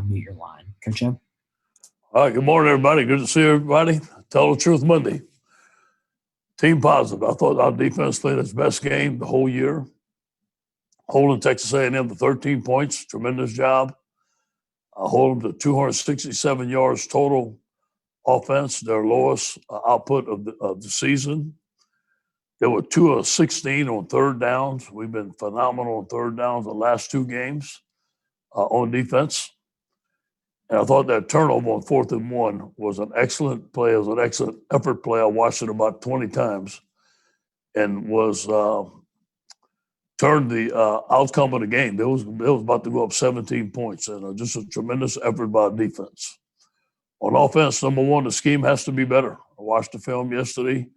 unmute your line. Coach Jim? All right, good morning, everybody. Good to see everybody. Tell the Truth Monday. Team positive. I thought our defense played its best game the whole year. Holding Texas A&M to 13 points, tremendous job. Hold them to 267 yards total offense, their lowest output of the season. They were 2 of 16 on third downs. We've been phenomenal on third downs the last 2 games on defense. And I thought that turnover on 4th and 1 was an excellent play. It was an excellent effort play. I watched it about 20 times and was turned the outcome of the game. It was about to go up 17 points, and just a tremendous effort by defense. On offense, number one, the scheme has to be better. I watched the film yesterday.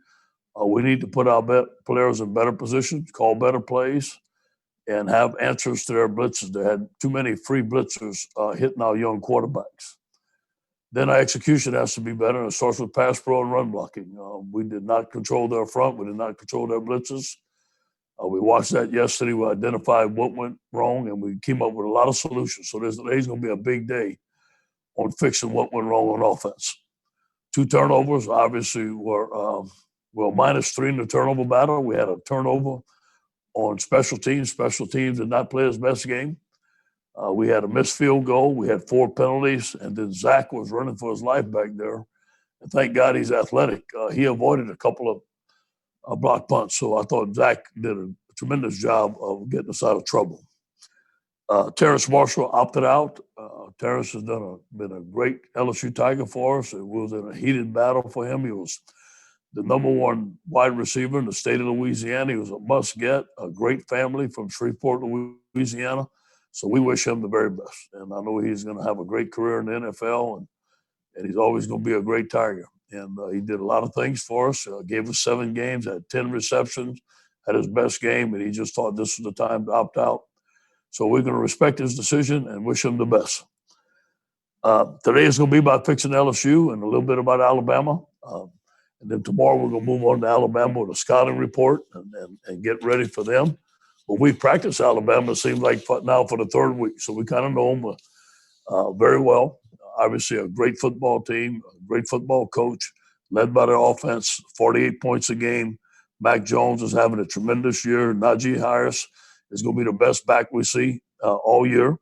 We need to put our players in better positions, call better plays, and have answers to their blitzes. They had too many free blitzers hitting our young quarterbacks. Then our execution has to be better, and it starts with pass pro and run blocking. We did not control their front. We did not control their blitzes. We watched that yesterday. We identified what went wrong, and we came up with a lot of solutions. So today's going to be a big day on fixing what went wrong on offense. 2 turnovers, obviously, were -3 in the turnover battle. We had a turnover on special teams. Special teams did not play his best game. We had a missed field goal. We had 4 penalties, and then Zach was running for his life back there. And thank God he's athletic. He avoided a couple of block punts, so I thought Zach did a tremendous job of getting us out of trouble. Terrace Marshall opted out. Terrace has been a great LSU Tiger for us. It was in a heated battle for him. He was the number 1 wide receiver in the state of Louisiana. He was a must-get, a great family from Shreveport, Louisiana. So we wish him the very best. And I know he's going to have a great career in the NFL, and he's always going to be a great Tiger. And he did a lot of things for us, gave us 7 games, had 10 receptions, had his best game, and he just thought this was the time to opt out. So we're going to respect his decision and wish him the best. Today is going to be about fixing LSU and a little bit about Alabama. And then tomorrow we're going to move on to Alabama with a scouting report and get ready for them. But we practice Alabama, it seems like, now for the 3rd week. So we kind of know them very well. Obviously, a great football team, a great football coach, led by their offense, 48 points a game. Mac Jones is having a tremendous year. Najee Harris is going to be the best back we see all year.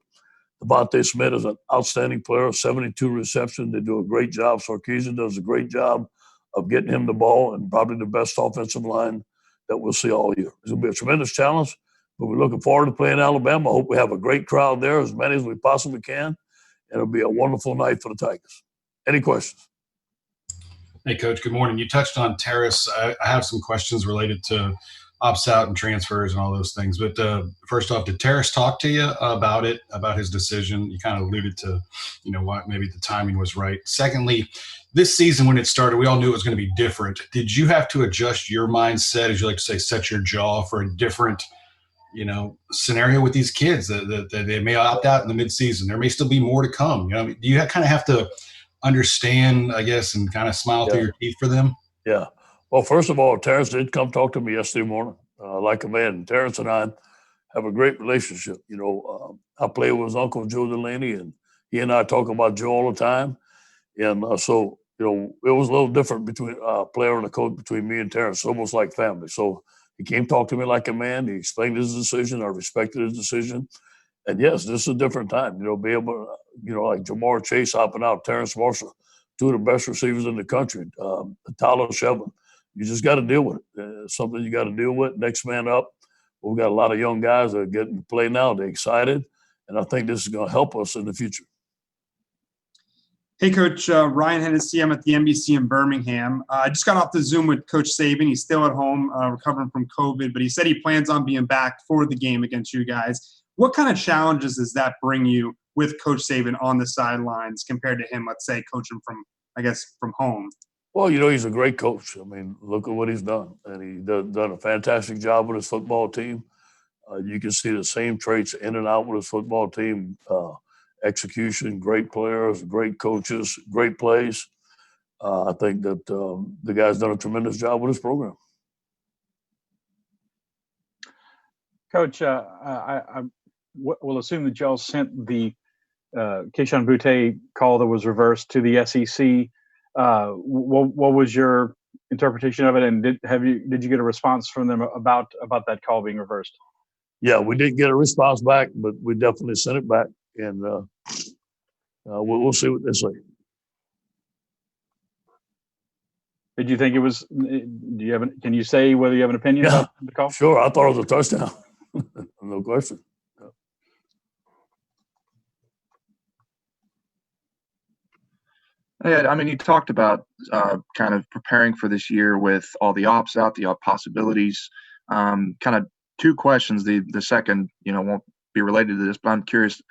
Devontae Smith is an outstanding player, 72 receptions. They do a great job. Sarkisian does a great job of getting him the ball, and probably the best offensive line that we'll see all year. It's going to be a tremendous challenge, but we're looking forward to playing Alabama. I hope we have a great crowd there, as many as we possibly can, and it'll be a wonderful night for the Tigers. Any questions? Hey, Coach, good morning. You touched on Terrace. I have some questions related to opts out and transfers and all those things. But first off, did Terrace talk to you about it, about his decision? You kind of alluded to, what maybe the timing was right. Secondly, this season when it started, we all knew it was going to be different. Did you have to adjust your mindset, as you like to say, set your jaw for a different, scenario with these kids that they may opt out in the midseason? There may still be more to come. Do you kind of have to understand, I guess, and kind of smile through your teeth for them? Yeah. Well, first of all, Terrence did come talk to me yesterday morning, like a man. Terrence and I have a great relationship. I played with his uncle, Joe Delaney, and he and I talk about Joe all the time. And so, it was a little different between a player and a coach between me and Terrence, almost like family. So he came talk to me like a man. He explained his decision. I respected his decision. And yes, this is a different time. Be able to, like Jamar Chase hopping out, Terrace Marshall, 2 of the best receivers in the country, Tyler Shevin. You just got to deal with it. It's something you got to deal with. Next man up. We've got a lot of young guys that are getting to play now. They're excited. And I think this is going to help us in the future. Hey, Coach. Ryan Hennessy. I'm at the NBC in Birmingham. I just got off the Zoom with Coach Saban. He's still at home recovering from COVID, but he said he plans on being back for the game against you guys. What kind of challenges does that bring you with Coach Saban on the sidelines compared to him, let's say, coaching from home? Well, he's a great coach. I mean, look at what he's done. And he's done a fantastic job with his football team. You can see the same traits in and out with his football team. Execution, great players, great coaches, great plays. I think that the guy's done a tremendous job with his program. Coach, I will assume that y'all sent the Keyshawn Butte call that was reversed to the SEC. What was your interpretation of it, and did you get a response from them about that call being reversed? Yeah, we didn't get a response back, but we definitely sent it back, and we'll see what they say. Did you think it was? Can you say whether you have an opinion about the call? Sure, I thought it was a touchdown. No question. Yeah, I mean, you talked about kind of preparing for this year with all the ops out, the possibilities. Kind of two questions. The second, won't be related to this, but I'm curious.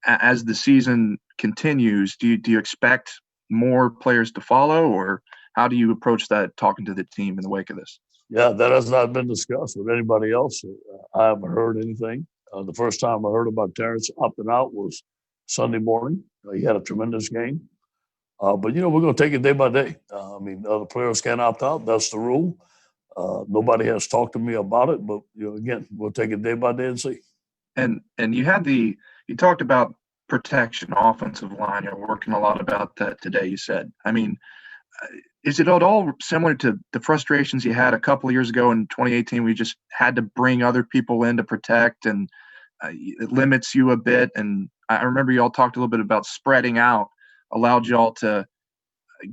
As the season continues, do you expect more players to follow, or how do you approach that talking to the team in the wake of this? Yeah, that has not been discussed with anybody else. I haven't heard anything. The first time I heard about Terrace opting out was Sunday morning. He had a tremendous game. But, we're going to take it day by day. Other players can't opt out. That's the rule. Nobody has talked to me about it. But, again, we'll take it day by day and see. And you talked about protection, offensive line. You're working a lot about that today, you said. Is it at all similar to the frustrations you had a couple of years ago in 2018 where you just had to bring other people in to protect, and it limits you a bit? And I remember you all talked a little bit about spreading out, allowed you all to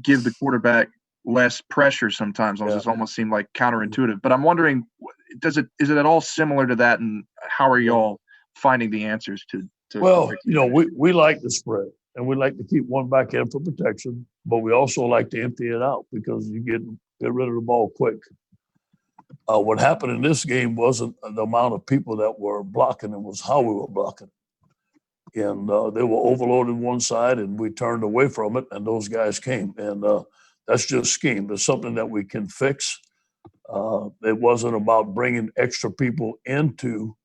give the quarterback less pressure sometimes. It almost seemed like counterintuitive. But I'm wondering, is it at all similar to that, and how are you all finding the answers to Well, we like the spread, and we like to keep one back in for protection, but we also like to empty it out because you get rid of the ball quick. What happened in this game wasn't the amount of people that were blocking, it was how we were blocking. And they were overloaded one side, and we turned away from it, and those guys came. And that's just scheme. It's something that we can fix. It wasn't about bringing extra people into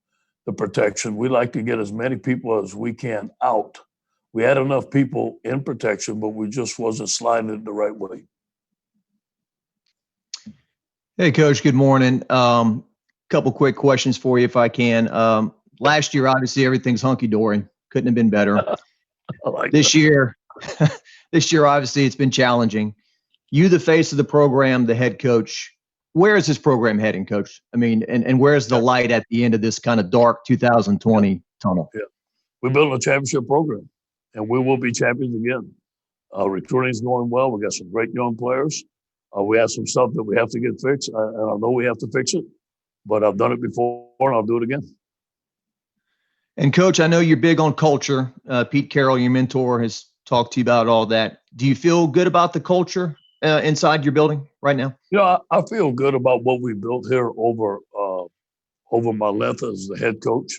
the protection. We like to get as many people as we can out. We had enough people in protection, but we just wasn't sliding it the right way. Hey, Coach, good morning. Couple quick questions for you if I can. Last year, obviously, everything's hunky-dory. Couldn't have been better. I like this year, obviously, it's been challenging. You, the face of the program, the head coach, where is this program heading, Coach? And where's the light at the end of this kind of dark 2020 tunnel? Yeah. We're building a championship program, and we will be champions again. Recruiting is going well. We got some great young players. We have some stuff that we have to get fixed, and I know we have to fix it, but I've done it before, and I'll do it again. And, Coach, I know you're big on culture. Pete Carroll, your mentor, has talked to you about all that. Do you feel good about the culture inside your building right now? I feel good about what we built here over my length as the head coach.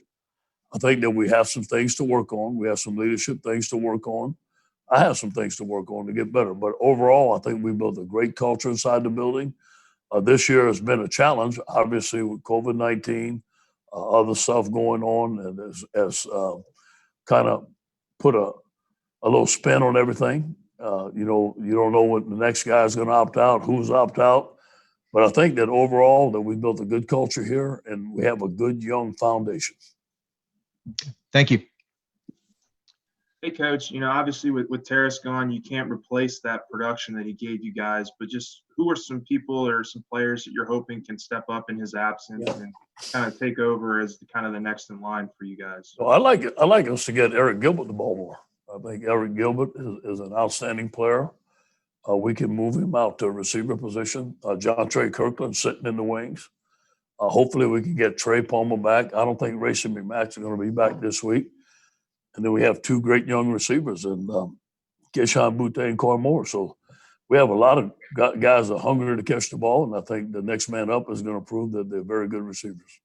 I think that we have some things to work on. We have some leadership things to work on. I have some things to work on to get better. But overall, I think we built a great culture inside the building. This year has been a challenge, obviously, with COVID-19, other stuff going on, and has kind of put a little spin on everything. You don't know what the next guy is going to opt out, who's opt out. But I think that overall that we built a good culture here, and we have a good young foundation. Thank you. Hey, Coach, obviously with Terrace gone, you can't replace that production that he gave you guys, but just who are some people or some players that you're hoping can step up in his absence and kind of take over as the next in line for you guys? Well, I like us to get Eric Gilbert the ball more. I think Eric Gilbert is an outstanding player. We can move him out to a receiver position. John Trey Kirkland sitting in the wings. Hopefully we can get Trey Palmer back. I don't think Racing McMax is going to be back this week. And then we have two great young receivers in Keyshawn Butte and Corey Moore. So we have a lot of guys that are hungry to catch the ball, and I think the next man up is going to prove that they're very good receivers.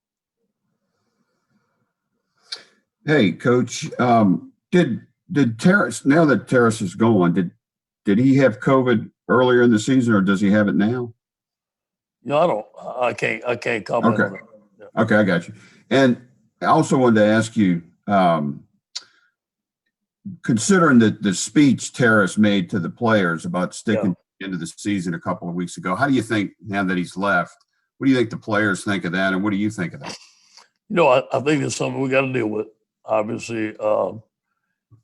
Hey, Coach, did Terrace, now that Terrace is gone, did he have COVID earlier in the season, or does he have it now? I can't comment on that. Yeah. Okay, I got you. And I also wanted to ask you, considering the speech Terrace made to the players about sticking into the season a couple of weeks ago, how do you think, now that he's left, what do you think the players think of that, and what do you think of that? I think it's something we got to deal with. Obviously,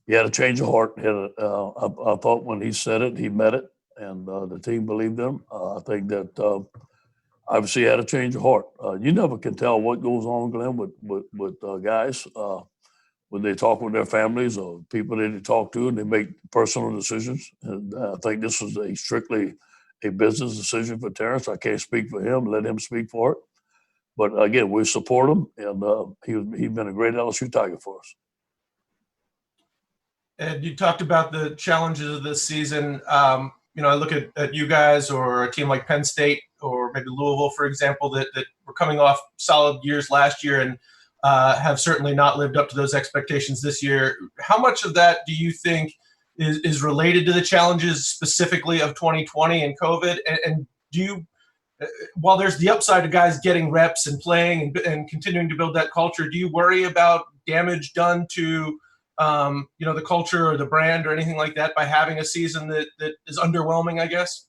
he had a change of heart. I thought when he said it, he meant it, and the team believed him. I think that obviously he had a change of heart. You never can tell what goes on, Glenn, with guys when they talk with their families or people that they talk to, and they make personal decisions. And I think this was strictly a business decision for Terrace. I can't speak for him. Let him speak for it. But again, we support him, and he's been a great LSU Tiger for us. And you talked about the challenges of this season. I look at you guys or a team like Penn State or maybe Louisville, for example, that were coming off solid years last year and have certainly not lived up to those expectations this year. How much of that do you think is related to the challenges specifically of 2020 and COVID? And do you, while there's the upside of guys getting reps and playing and continuing to build that culture, do you worry about damage done to the culture or the brand or anything like that by having a season that is underwhelming, I guess?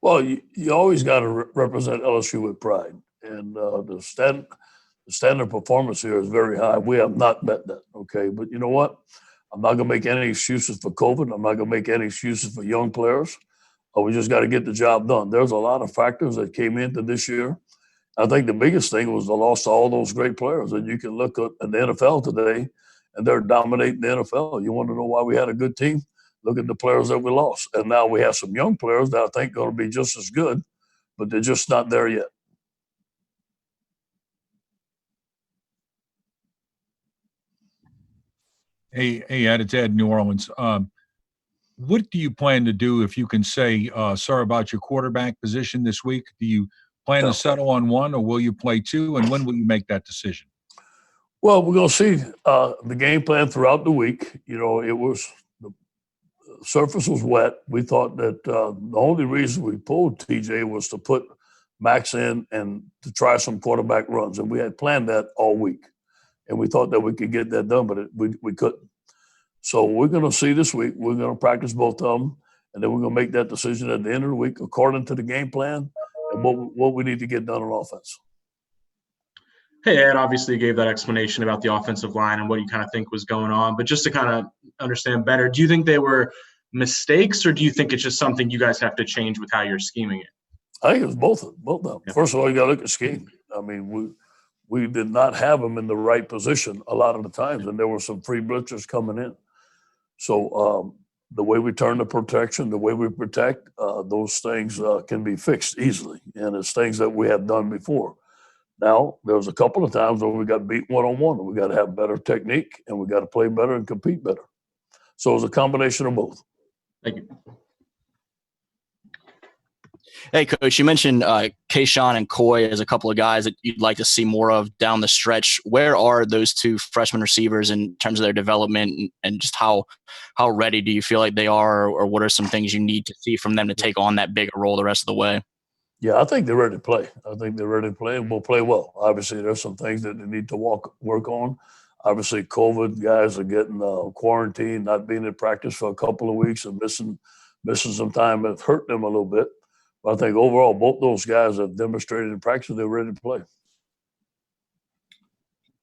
Well, you always got to represent LSU with pride, and the standard performance here is very high. We have not met that, okay? But you know what? I'm not going to make any excuses for COVID. I'm not going to make any excuses for young players. We just got to get the job done. There's a lot of factors that came into this year. I think the biggest thing was the loss of all those great players. And you can look at the NFL today, and they're dominating the NFL. You want to know why we had a good team? Look at the players that we lost. And now we have some young players that I think are going to be just as good, but they're just not there yet. Hey, Ed, it's Ed, New Orleans. What do you plan to do if you can say, sorry about your quarterback position this week? Do you plan to settle on one, or will you play two? And when will you make that decision? Well, we're going to see the game plan throughout the week. The surface was wet. We thought that the only reason we pulled TJ was to put Max in and to try some quarterback runs. And we had planned that all week. And we thought that we could get that done, but we couldn't. So we're going to see this week. We're going to practice both of them, and then we're going to make that decision at the end of the week according to the game plan and what we need to get done on offense. Hey, Ed, obviously you gave that explanation about the offensive line and what you kind of think was going on. But just to kind of understand better, do you think they were mistakes, or do you think it's just something you guys have to change with how you're scheming it? I think it was both of them. Yeah. First of all, you got to look at scheme. I mean, we did not have them in the right position a lot of the times, and there were some free blitzers coming in. So the way we turn the protection, the way we protect, those things can be fixed easily, and it's things that we have done before. Now, there was a couple of times where we got beat one-on-one, and we got to have better technique, and we got to play better and compete better. So it was a combination of both. Thank you. Hey, Coach, you mentioned Kayshawn and Coy as a couple of guys that you'd like to see more of down the stretch. Where are those two freshman receivers in terms of their development, and just how ready do you feel like they are, or what are some things you need to see from them to take on that bigger role the rest of the way? Yeah, I think they're ready to play. I think they're ready to play and will play well. Obviously, there's some things that they need to work on. Obviously, COVID guys are getting quarantined, not being in practice for a couple of weeks and missing some time. It's hurt them a little bit. But I think overall, both those guys have demonstrated in practice they're ready to play.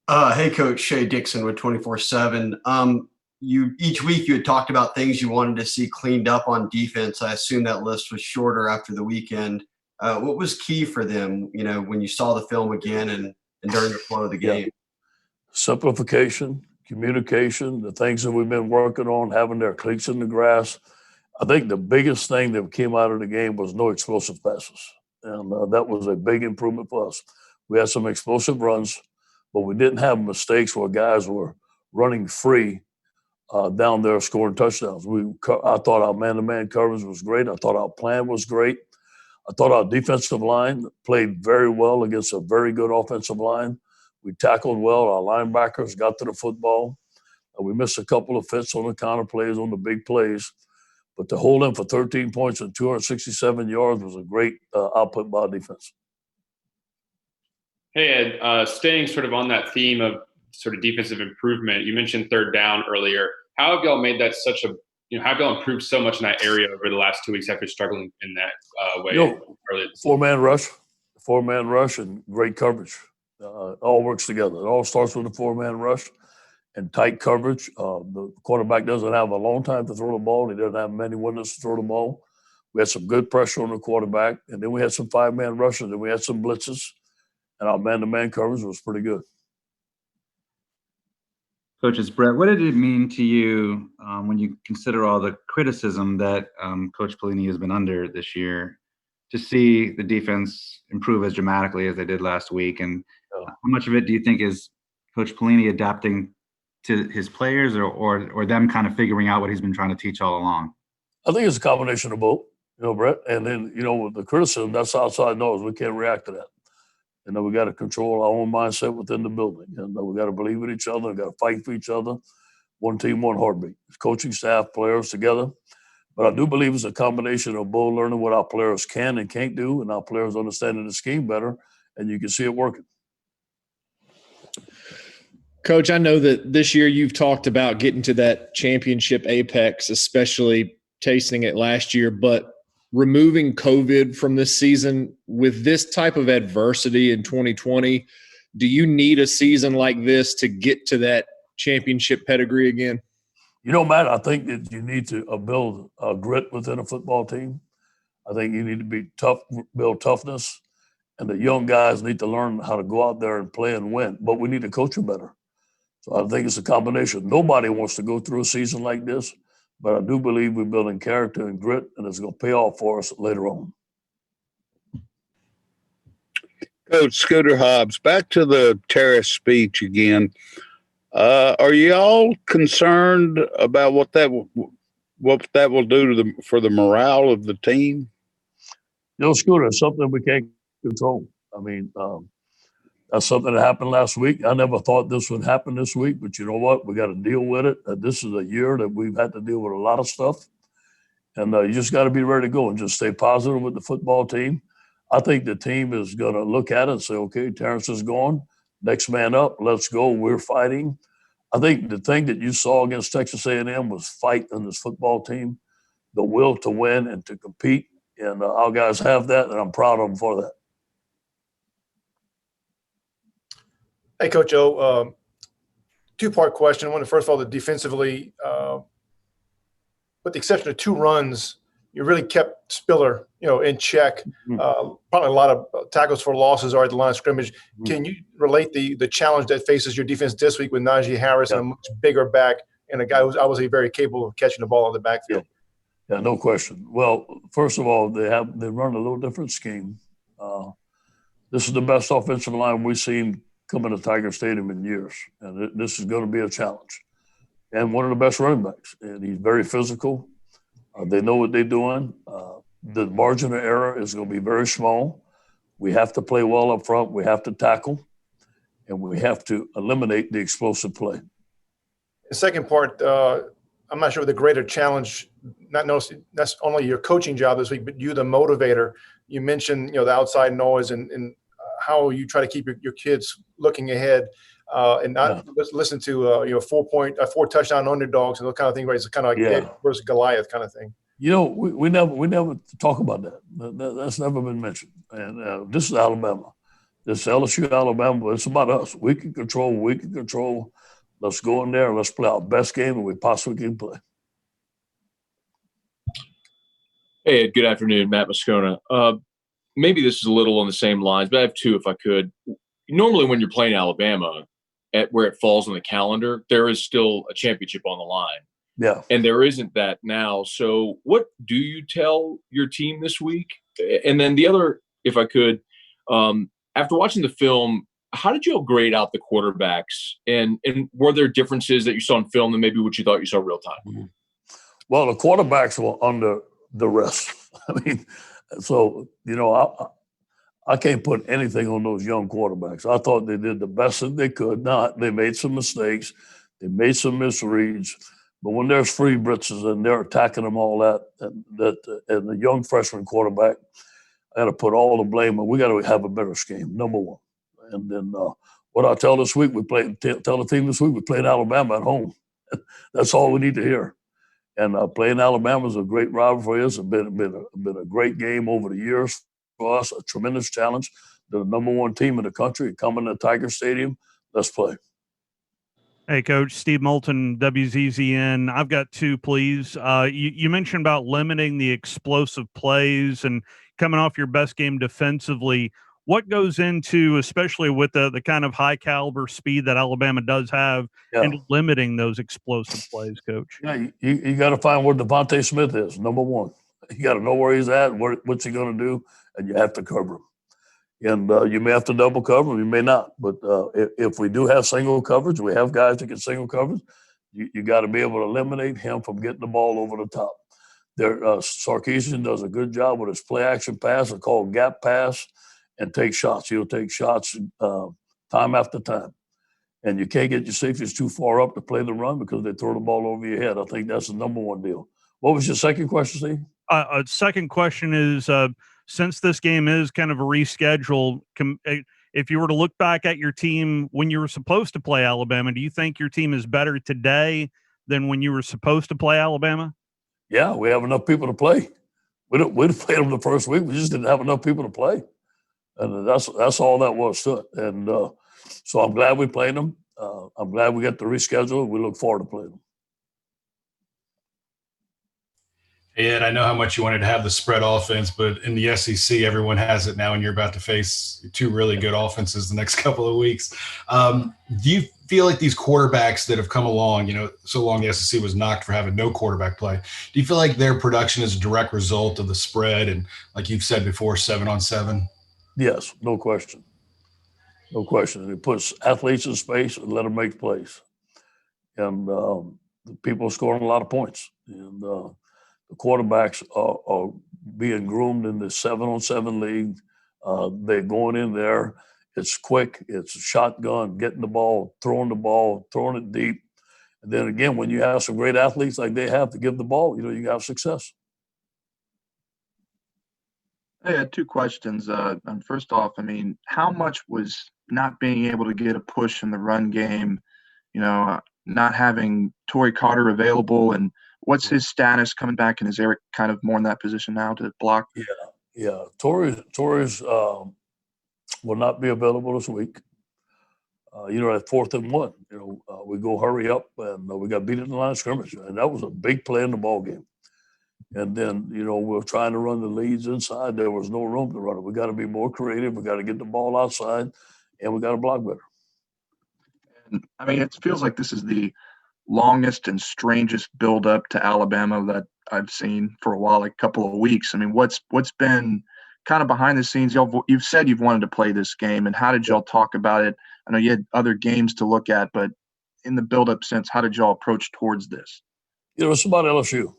Hey, Coach, Shea Dixon with 24/7. Each week you had talked about things you wanted to see cleaned up on defense. I assume that list was shorter after the weekend. What was key for them, when you saw the film again and during the flow of the game? Simplification, communication, the things that we've been working on, having their cleats in the grass. I think the biggest thing that came out of the game was no explosive passes. And that was a big improvement for us. We had some explosive runs, but we didn't have mistakes where guys were running free down there scoring touchdowns. I thought our man-to-man coverage was great. I thought our plan was great. I thought our defensive line played very well against a very good offensive line. We tackled well. Our linebackers got to the football. We missed a couple of fits on the counter plays, on the big plays. But to hold them for 13 points and 267 yards was a great output by our defense. Hey, Ed, staying sort of on that theme of sort of defensive improvement, you mentioned third down earlier. How have y'all made that how have y'all improved so much in that area over the last 2 weeks after struggling in that way? Four-man rush and great coverage. It all works together. It all starts with a four-man rush. and tight coverage. The quarterback doesn't have a long time to throw the ball. He doesn't have many windows to throw the ball. We had some good pressure on the quarterback, and then we had some five-man rushes, and we had some blitzes, and our man-to-man coverage was pretty good. Coaches, Brett, what did it mean to you when you consider all the criticism that Coach Pelini has been under this year to see the defense improve as dramatically as they did last week? And how much of it do you think is Coach Pelini adapting to his players or them kind of figuring out what he's been trying to teach all along? I think it's a combination of both, Brett. And then, with the criticism, that's outside noise. We can't react to that. We got to control our own mindset within the building. And we got to believe in each other. We got to fight for each other. One team, one heartbeat. Coaching staff, players together. But I do believe it's a combination of both learning what our players can and can't do, and our players understanding the scheme better, and you can see it working. Coach, I know that this year you've talked about getting to that championship apex, especially tasting it last year, but removing COVID from this season with this type of adversity in 2020, do you need a season like this to get to that championship pedigree again? Matt, I think that you need to build grit within a football team. I think you need to be tough, build toughness, and the young guys need to learn how to go out there and play and win, but we need to coach them better. So I think it's a combination. Nobody wants to go through a season like this, but I do believe we're building character and grit, and it's going to pay off for us later on. Coach Scooter Hobbs, back to the Terrace speech again. Are you all concerned about what that will do for the morale of the team? Scooter, it's something we can't control. I mean, that's something that happened last week. I never thought this would happen this week, but you know what? We got to deal with it. This is a year that we've had to deal with a lot of stuff, and you just got to be ready to go and just stay positive with the football team. I think the team is going to look at it and say, okay, Terrace is gone. Next man up. Let's go. We're fighting. I think the thing that you saw against Texas A&M was fight in this football team, the will to win and to compete. And our guys have that, and I'm proud of them for that. Hey, Coach O, two-part question. One, first of all, defensively, with the exception of two runs, you really kept Spiller, in check. Probably a lot of tackles for losses are at the line of scrimmage. Can you relate the challenge that faces your defense this week with Najee Harris and a much bigger back and a guy who's obviously very capable of catching the ball in the backfield? Yeah, no question. Well, first of all, they run a little different scheme. This is the best offensive line we've seen come into Tiger Stadium in years, and this is going to be a challenge. And one of the best running backs, and he's very physical. They know what they're doing. The margin of error is going to be very small. We have to play well up front. We have to tackle, and we have to eliminate the explosive play. The second part, I'm not sure the greater challenge, not noticing that's only your coaching job this week, but you, the motivator. You mentioned, the outside noise and how you try to keep your kids looking ahead and not listen to, 4 touchdown underdogs and those kind of things, right? It's kind of like David versus Goliath kind of thing. We never talk about that. That's never been mentioned. And this is Alabama. This is LSU, Alabama, but it's about us. We can control. Let's go in there and let's play our best game that we possibly can play. Hey, good afternoon, Matt Moscona. Maybe this is a little on the same lines, but I have two if I could. Normally when you're playing Alabama, at where it falls on the calendar, there is still a championship on the line. Yeah. And there isn't that now. So what do you tell your team this week? And then the other, if I could, after watching the film, how did you all grade out the quarterbacks? And were there differences that you saw in film than maybe what you thought you saw real time? Well, the quarterbacks were under the rest. I mean, so, I can't put anything on those young quarterbacks. I thought they did the best that they could. They made some mistakes. They made some misreads. But when there's free blitzes and they're attacking them all and the young freshman quarterback, I got to put all the blame on. We got to have a better scheme, number one. And then what I tell this week, tell the team this week, we played Alabama at home. That's all we need to hear. And playing Alabama is a great rival for us. It's been a great game over the years for us, a tremendous challenge. They're the number one team in the country. Coming to Tiger Stadium, let's play. Hey, Coach. Steve Moulton, WZZN. I've got two, please. You mentioned about limiting the explosive plays and coming off your best game defensively. What goes into, especially with the kind of high caliber speed that Alabama does have, into limiting those explosive plays, Coach? Yeah, you got to find where Devontae Smith is, number one. You got to know where he's at, what's he going to do, and you have to cover him. And you may have to double cover him, you may not. But if we do have single coverage, we have guys that get single coverage, you got to be able to eliminate him from getting the ball over the top. Sarkisian does a good job with his play action pass, it's called gap pass, and take shots. He'll take shots time after time. And you can't get your safeties too far up to play the run because they throw the ball over your head. I think that's the number one deal. What was your second question, Steve? Second question is, since this game is kind of a reschedule, if you were to look back at your team when you were supposed to play Alabama, do you think your team is better today than when you were supposed to play Alabama? Yeah, we have enough people to play. We'd played them the first week. We just didn't have enough people to play. And that's all that was to it. And so I'm glad we played them. I'm glad we got the reschedule. We look forward to playing them. Ed, I know how much you wanted to have the spread offense, but in the SEC, everyone has it now, and you're about to face two really good offenses the next couple of weeks. Do you feel like these quarterbacks that have come along, so long the SEC was knocked for having no quarterback play, do you feel like their production is a direct result of the spread and, like you've said before, 7-on-7? Yes, no question. No question. It puts athletes in space and let them make plays. And the people are scoring a lot of points. And the quarterbacks are being groomed in the 7-on-7 league. They're going in there. It's quick. It's a shotgun, getting the ball, throwing it deep. And then again, when you have some great athletes like they have to give the ball, you have success. I had two questions. First off, how much was not being able to get a push in the run game, not having Torrey Carter available, and what's his status coming back, and is Eric kind of more in that position now to block? Yeah. Torrey's will not be available this week. At 4th and 1, we go hurry up, and we got beat in the line of scrimmage, and that was a big play in the ball game. And then, we're trying to run the leads inside. There was no room to run it. We got to be more creative. We got to get the ball outside, and we got to block better. And, it feels like this is the longest and strangest build-up to Alabama that I've seen for a while, like a couple of weeks. What's been kind of behind the scenes? You've said you've wanted to play this game, and how did y'all talk about it? I know you had other games to look at, but in the build-up sense, how did y'all approach towards this? It's about LSU.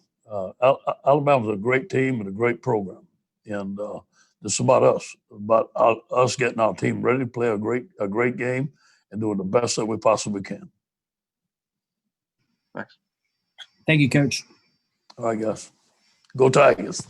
Alabama's a great team and a great program, and it's about us getting our team ready to play a great game and doing the best that we possibly can. Thanks. Thank you, Coach. All right, guys. Go Tigers.